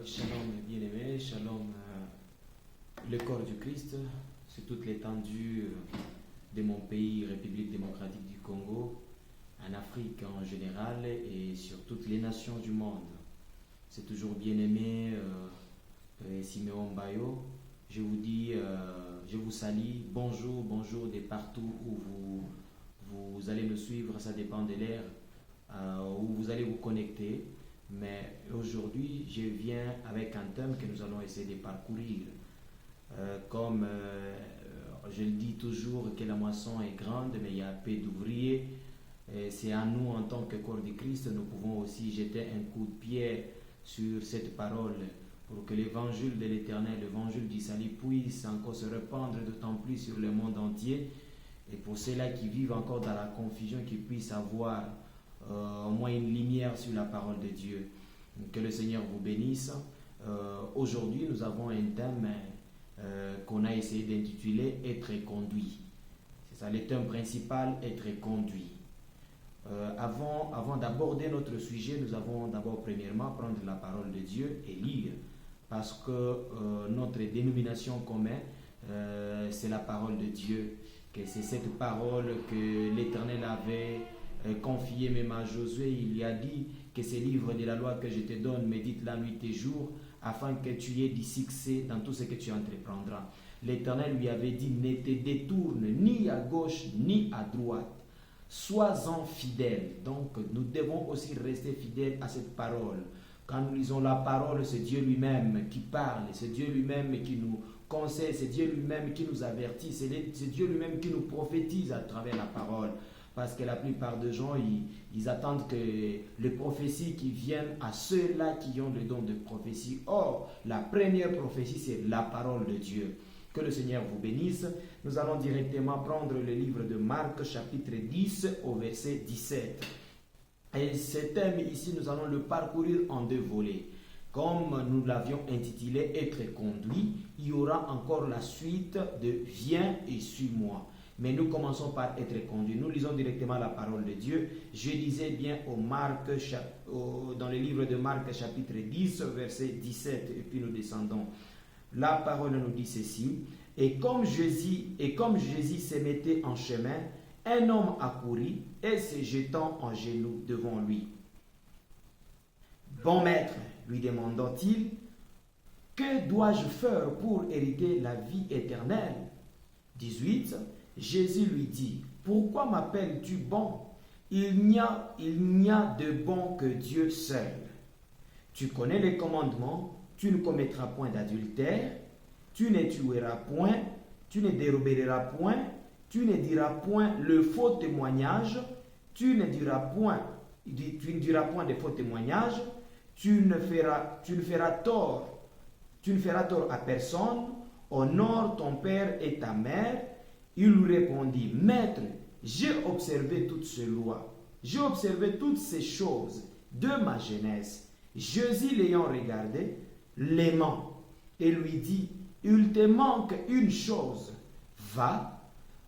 Shalom bien-aimé, shalom le corps du Christ sur toute l'étendue de mon pays, République démocratique du Congo, en Afrique en général et sur toutes les nations du monde. C'est toujours bien-aimé Simeon Bayo. Je vous dis, je vous salue, bonjour, bonjour de partout où vous allez me suivre, ça dépend de l'ère où vous allez vous connecter. Mais aujourd'hui, je viens avec un thème que nous allons essayer de parcourir. Comme je le dis toujours, que la moisson est grande, mais il y a peu d'ouvriers. C'est à nous, en tant que corps du Christ, nous pouvons aussi jeter un coup de pied sur cette parole pour que l'évangile de l'Éternel, l'évangile du salut puisse encore se répandre d'autant plus sur le monde entier. Et pour ceux-là qui vivent encore dans la confusion, qu'ils puissent avoir au moins une lumière sur la parole de Dieu. Que le Seigneur vous bénisse. Aujourd'hui, nous avons un thème qu'on a essayé d'intituler « Être conduit ». C'est ça, le thème principal, être conduit. Avant d'aborder notre sujet, nous avons d'abord premièrement prendre la parole de Dieu et lire. Parce que notre dénomination commune, c'est la parole de Dieu. Que c'est cette parole que l'Éternel avait confié même à Josué. Il lui a dit que ces livres de la loi que je te donne, médite la nuit et jour, afin que tu aies du succès dans tout ce que tu entreprendras. L'Éternel lui avait dit, ne te détourne ni à gauche ni à droite. Sois-en fidèle. Donc nous devons aussi rester fidèles à cette parole. Quand nous lisons la parole, c'est Dieu lui-même qui parle, c'est Dieu lui-même qui nous conseille, c'est Dieu lui-même qui nous avertit, c'est Dieu lui-même qui nous prophétise à travers la parole. Parce que la plupart des gens, ils attendent que les prophéties qui viennent à ceux-là qui ont le don de prophétie. Or, la première prophétie, c'est la parole de Dieu. Que le Seigneur vous bénisse. Nous allons directement prendre le livre de Marc, chapitre 10, au verset 17. Et ce thème ici, nous allons le parcourir en deux volets. Comme nous l'avions intitulé « Être conduit », il y aura encore la suite de « Viens et suis-moi ». Mais nous commençons par être conduits. Nous lisons directement la parole de Dieu. Je disais bien dans le livre de Marc, chapitre 10, verset 17, et puis nous descendons. La parole nous dit ceci. Et comme Jésus se mettait en chemin, un homme accourut et se jetant en genoux devant lui. Bon maître, lui demanda-t-il, que dois-je faire pour hériter la vie éternelle? 18. Jésus lui dit, pourquoi m'appelles-tu bon? Il n'y a de bon que Dieu seul. Tu connais les commandements, tu ne commettras point d'adultère, tu ne tueras point, tu ne déroberas point, tu ne diras point le faux témoignage, tu ne diras point de faux témoignages, tu ne feras tort à personne, honore ton père et ta mère. Il lui répondit, Maître, j'ai observé toutes ces lois, j'ai observé toutes ces choses de ma jeunesse. Jésus l'ayant regardé, l'aimant, et lui dit, il te manque une chose, va,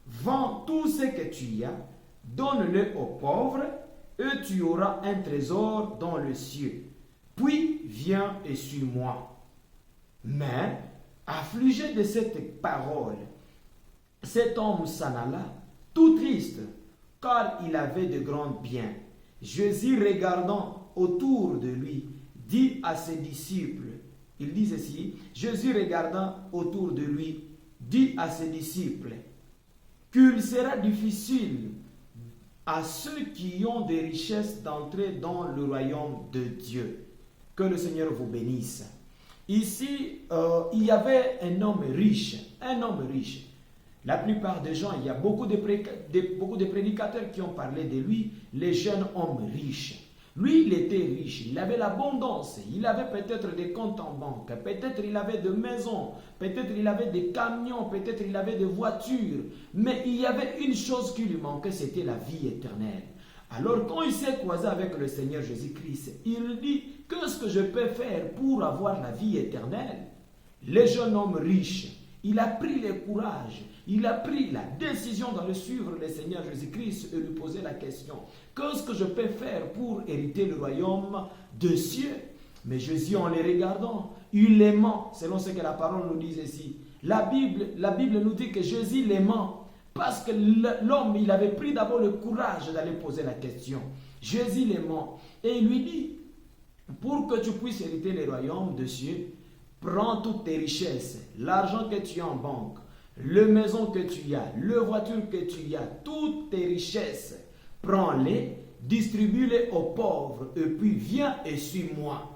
vends tout ce que tu as, donne-le aux pauvres, et tu auras un trésor dans le ciel. Puis viens et suis-moi. Mais, affligé de cette parole, cet homme s'en alla, tout triste, car il avait de grands biens. Jésus, regardant autour de lui, dit à ses disciples, il dit ceci, Jésus regardant autour de lui, dit à ses disciples, qu'il sera difficile à ceux qui ont des richesses d'entrer dans le royaume de Dieu. Que le Seigneur vous bénisse. Ici, il y avait un homme riche. La plupart des gens, il y a beaucoup de prédicateurs qui ont parlé de lui, les jeunes hommes riches. Lui, il était riche, il avait l'abondance, il avait peut-être des comptes en banque, peut-être il avait des maisons, peut-être il avait des camions, peut-être il avait des voitures. Mais il y avait une chose qui lui manquait, c'était la vie éternelle. Alors quand il s'est croisé avec le Seigneur Jésus-Christ, il dit, qu'est-ce que je peux faire pour avoir la vie éternelle? Le jeune homme riche, il a pris le courage, il a pris la décision de suivre le Seigneur Jésus-Christ et lui poser la question, qu'est-ce que je peux faire pour hériter le royaume des cieux? Mais Jésus, en les regardant, il l'aimant, selon ce que la parole nous dit ici. La Bible nous dit que Jésus l'aimant, parce que l'homme, il avait pris d'abord le courage d'aller poser la question. Jésus l'aimant. Et il lui dit, pour que tu puisses hériter les royaumes de cieux, prends toutes tes richesses, l'argent que tu as en banque, les maisons que tu as, les voitures que tu as, toutes tes richesses, prends-les, distribue-les aux pauvres, et puis viens et suis-moi.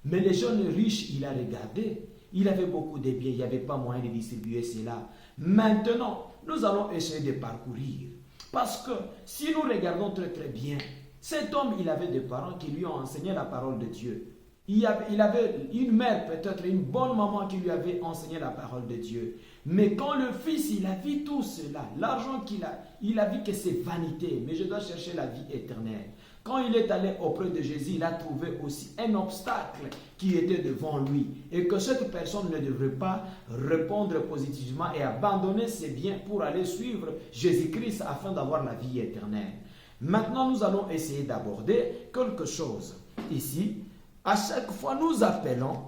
Mais le jeune riche, il a regardé, il avait beaucoup de biens, il n'y avait pas moyen de distribuer cela. Maintenant, nous allons essayer de parcourir. Parce que si nous regardons très très bien, cet homme, il avait des parents qui lui ont enseigné la parole de Dieu. Il avait une mère, peut-être une bonne maman qui lui avait enseigné la parole de Dieu. Mais quand le fils, il a vu tout cela, l'argent qu'il a, il a vu que c'est vanité, mais je dois chercher la vie éternelle. Quand il est allé auprès de Jésus, il a trouvé aussi un obstacle qui était devant lui et que cette personne ne devrait pas répondre positivement et abandonner ses biens pour aller suivre Jésus-Christ afin d'avoir la vie éternelle. Maintenant, nous allons essayer d'aborder quelque chose. Ici, à chaque fois, nous appelons,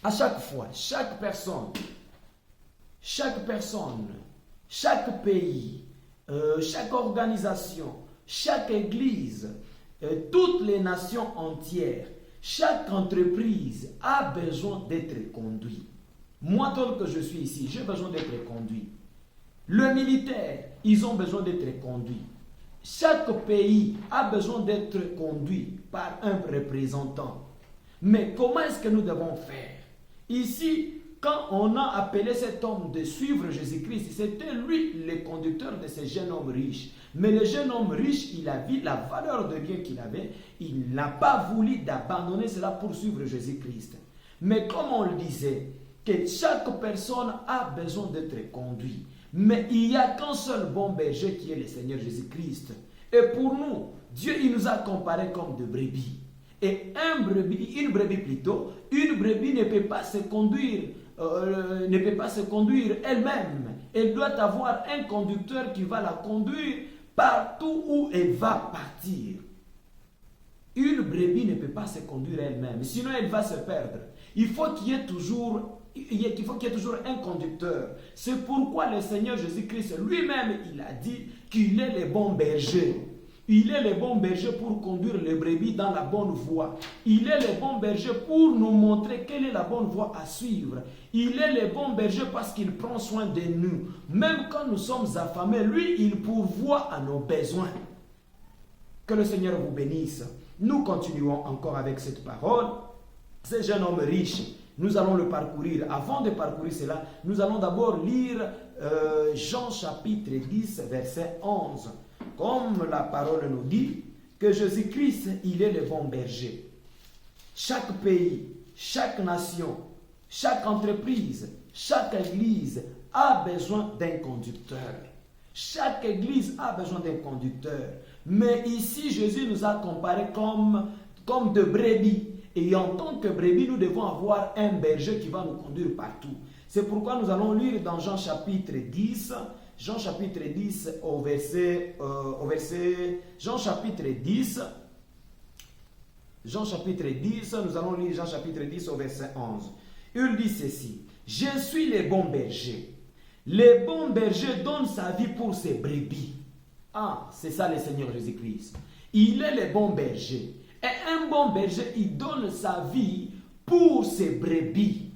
à chaque fois, chaque personne, chaque pays, chaque organisation, chaque église, toutes les nations entières, chaque entreprise a besoin d'être conduit. Moi, tel que je suis ici, j'ai besoin d'être conduit. Le militaire, ils ont besoin d'être conduits. Chaque pays a besoin d'être conduit par un représentant. Mais comment est-ce que nous devons faire? Ici, quand on a appelé cet homme de suivre Jésus-Christ, c'était lui le conducteur de ce jeune homme riche. Mais le jeune homme riche, il a vu la valeur de bien qu'il avait. Il n'a pas voulu d'abandonner cela pour suivre Jésus-Christ. Mais comme on le disait, que chaque personne a besoin d'être conduite. Mais il n'y a qu'un seul bon berger qui est le Seigneur Jésus-Christ. Et pour nous, Dieu il nous a comparés comme de brebis. Et une brebis ne peut pas se conduire, elle-même. Elle doit avoir un conducteur qui va la conduire partout où elle va partir. Une brebis ne peut pas se conduire elle-même, sinon elle va se perdre. Il faut qu'il y ait toujours un conducteur. C'est pourquoi le Seigneur Jésus-Christ lui-même, il a dit qu'il est le bon berger. Il est le bon berger pour conduire les brebis dans la bonne voie. Il est le bon berger pour nous montrer quelle est la bonne voie à suivre. Il est le bon berger parce qu'il prend soin de nous. Même quand nous sommes affamés, lui, il pourvoit à nos besoins. Que le Seigneur vous bénisse. Nous continuons encore avec cette parole. Ce jeune homme riche, nous allons le parcourir. Avant de parcourir cela, nous allons d'abord lire Jean chapitre 10, verset 11. Comme la parole nous dit que Jésus-Christ, il est le bon berger. Chaque pays, chaque nation, chaque entreprise, chaque église a besoin d'un conducteur. Chaque église a besoin d'un conducteur. Mais ici, Jésus nous a comparés comme de brebis. Et en tant que brebis, nous devons avoir un berger qui va nous conduire partout. C'est pourquoi nous allons lire dans Jean chapitre 10, Jean chapitre 10 Jean chapitre 10, nous allons lire Jean chapitre 10 au verset 11. Il dit ceci: je suis le bon berger. Le bon berger donne sa vie pour ses brebis. Ah, c'est ça le Seigneur Jésus-Christ. Il est le bon berger. Et un bon berger, il donne sa vie pour ses brebis.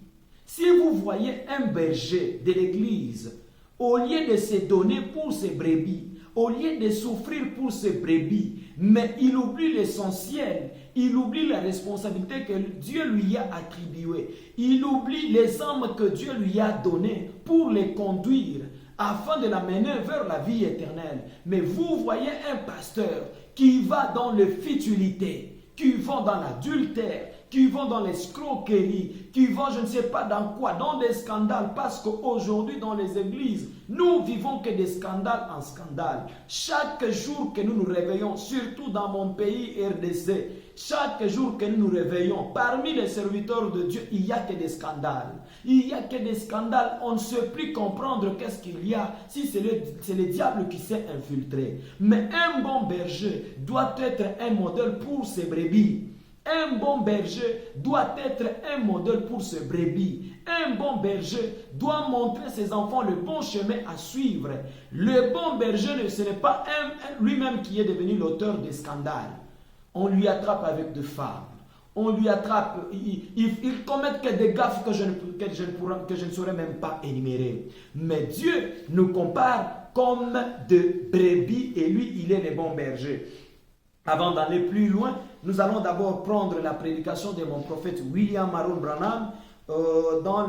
Si vous voyez un berger de l'église, au lieu de se donner pour ses brebis, au lieu de souffrir pour ses brebis, mais il oublie l'essentiel, il oublie la responsabilité que Dieu lui a attribuée, il oublie les âmes que Dieu lui a données pour les conduire, afin de la mener vers la vie éternelle. Mais vous voyez un pasteur qui va dans la futilité, qui va dans l'adultère, qui vont dans l'escroquerie, qui vont je ne sais pas dans quoi, dans des scandales, parce qu'aujourd'hui dans les églises, nous vivons que des scandales en scandales. Chaque jour que nous nous réveillons, surtout dans mon pays RDC, chaque jour que nous nous réveillons, parmi les serviteurs de Dieu, il n'y a que des scandales. Il n'y a que des scandales, on ne sait plus comprendre qu'est-ce qu'il y a, si c'est le diable qui s'est infiltré. Mais un bon berger doit être un modèle pour ses brebis. Un bon berger doit être un modèle pour ses brebis. Un bon berger doit montrer à ses enfants le bon chemin à suivre. Le bon berger, ce n'est pas lui-même qui est devenu l'auteur des scandales. On lui attrape avec des femmes. On lui attrape, il commet que des gaffes que je ne saurais même pas énumérer. Mais Dieu nous compare comme de brebis et lui, il est le bon berger. Avant d'aller plus loin, nous allons d'abord prendre la prédication de mon prophète William Maron Branham dans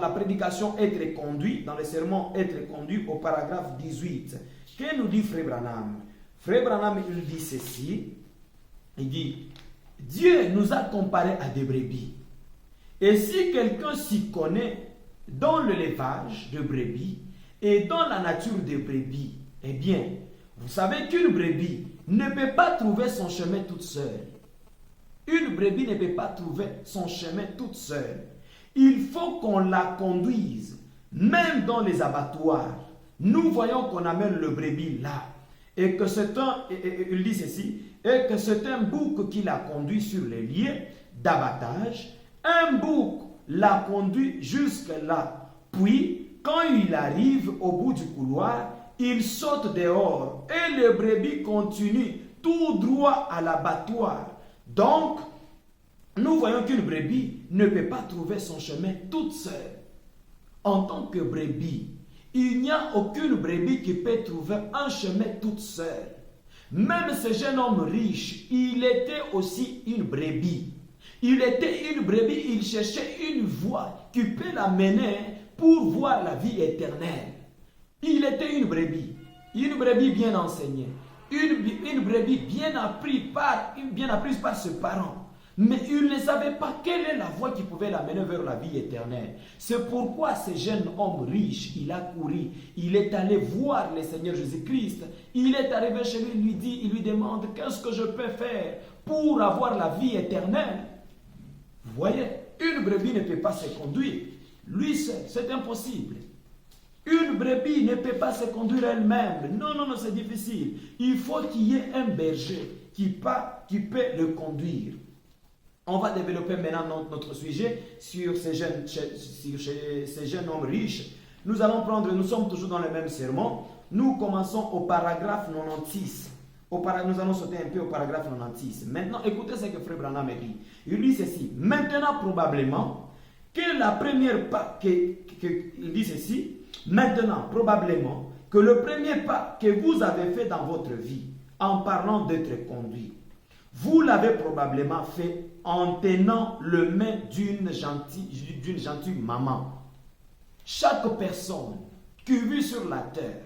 la prédication Être conduit, dans le sermon Être conduit au paragraphe 18. Que nous dit Frère Branham? Frère Branham, il dit ceci. Il dit, Dieu nous a comparés à des brebis. Et si quelqu'un s'y connaît dans le l'élevage de brebis et dans la nature des brebis, eh bien, vous savez qu'une brebis ne peut pas trouver son chemin toute seule. Une brebis ne peut pas trouver son chemin toute seule. Il faut qu'on la conduise, même dans les abattoirs. Nous voyons qu'on amène le brebis là. Et que c'est il dit ceci, et que c'est un bouc qui l'a conduit sur les lieux d'abattage. Un bouc l'a conduit jusque là. Puis, quand il arrive au bout du couloir, il saute dehors et le brebis continue tout droit à l'abattoir. Donc, nous voyons qu'une brebis ne peut pas trouver son chemin toute seule. En tant que brebis, il n'y a aucune brebis qui peut trouver un chemin toute seule. Même ce jeune homme riche, il était aussi une brebis. Il était une brebis, il cherchait une voie qui peut l'amener pour voir la vie éternelle. Il était une brebis bien enseignée, une brebis bien apprise par ses parents. Mais il ne savait pas quelle est la voie qui pouvait l'amener vers la vie éternelle. C'est pourquoi ce jeune homme riche, il a couru, il est allé voir le Seigneur Jésus-Christ. Il est arrivé chez lui, il lui demande, qu'est-ce que je peux faire pour avoir la vie éternelle? Vous voyez, une brebis ne peut pas se conduire. Lui seul, c'est impossible. Une brebis ne peut pas se conduire elle-même. Non, c'est difficile. Il faut qu'il y ait un berger qui peut le conduire. On va développer maintenant notre sujet sur ces jeunes hommes riches. Nous sommes toujours dans le même sermon. Nous commençons au paragraphe 96. Nous allons sauter un peu au paragraphe 96. Maintenant, écoutez ce que Frère Branham dit. Il dit ceci. Maintenant, probablement, que la première pas, il dit ceci. Maintenant, probablement, que le premier pas que vous avez fait dans votre vie, en parlant d'être conduit, vous l'avez probablement fait en tenant le main d'une gentille maman. Chaque personne qui vit sur la terre,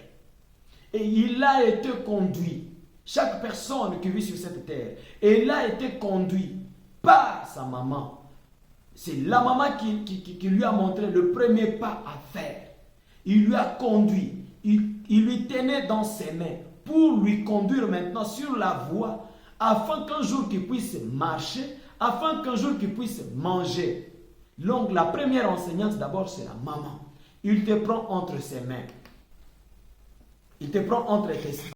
et il a été conduit, chaque personne qui vit sur cette terre, et il a été conduit par sa maman. C'est la maman qui lui a montré le premier pas à faire. Il lui a conduit, il lui tenait dans ses mains pour lui conduire maintenant sur la voie afin qu'un jour qu'il puisse marcher, afin qu'un jour qu'il puisse manger. Donc la première enseignante d'abord c'est la maman. Il te prend entre ses mains. Il te prend entre tes